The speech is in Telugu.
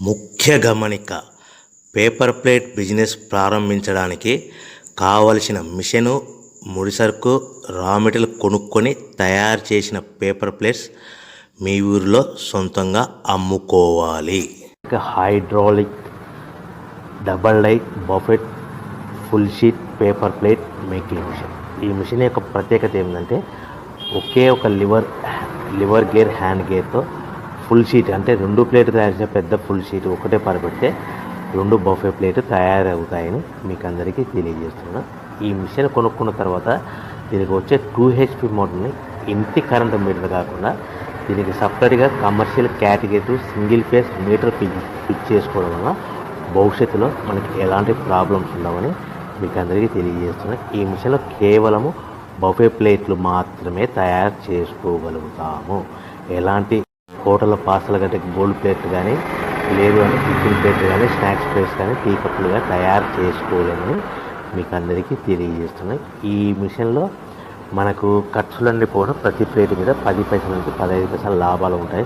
ముఖ్య గమనిక: పేపర్ ప్లేట్ బిజినెస్ ప్రారంభించడానికి కావలసిన మిషను, ముడిసరుకు, రా మెటీరియల్ కొనుక్కొని తయారు చేసిన పేపర్ ప్లేట్స్ మీ ఊరిలో సొంతంగా అమ్ముకోవాలి. Hydraulic double die buffet full sheet paper plate making machine. ఈ మిషన్ యొక్క ప్రత్యేకత ఏంటంటే ఒకే ఒక లివర్ గేర్, హ్యాండ్ గేర్తో ఫుల్ షీట్ అంటే 2 ప్లేట్ తయారు చేసే పెద్ద ఫుల్ షీట్ ఒకటే పరబెడితే 2 బఫే ప్లేట్ తయారవుతాయని మీకు అందరికీ తెలియజేస్తున్నాను. ఈ మిషన్ కొనుక్కున్న తర్వాత దీనికి వచ్చే 2 HP మోటార్ని ఇంటి కరెంటు మీటర్ కాకుండా దీనికి సపరేట్గా commercial category single phase metre fix చేసుకోవడం వల్ల భవిష్యత్తులో మనకి ఎలాంటి ప్రాబ్లమ్స్ ఉండవని మీకు అందరికీ తెలియజేస్తున్నాను. ఈ మిషన్లో కేవలము బఫే ప్లేట్లు మాత్రమే తయారు చేసుకోగలుగుతాము. ఎలాంటి హోటల్లో పార్సల్ గట్టే గోల్డ్ ప్లేట్ కానీ, లేదు అంటే టిఫిన్ ప్లేట్ కానీ, స్నాక్స్ ప్లేట్స్ కానీ, టీ కప్పులు కానీ తయారు చేసుకోలేమని మీకు అందరికీ తెలియజేస్తున్నాయి. ఈ మిషన్లో మనకు ఖర్చులన్నీ పోవడం ప్రతి ప్లేట్ మీద 10 పైసల నుంచి 15 పైసల లాభాలు ఉంటాయి.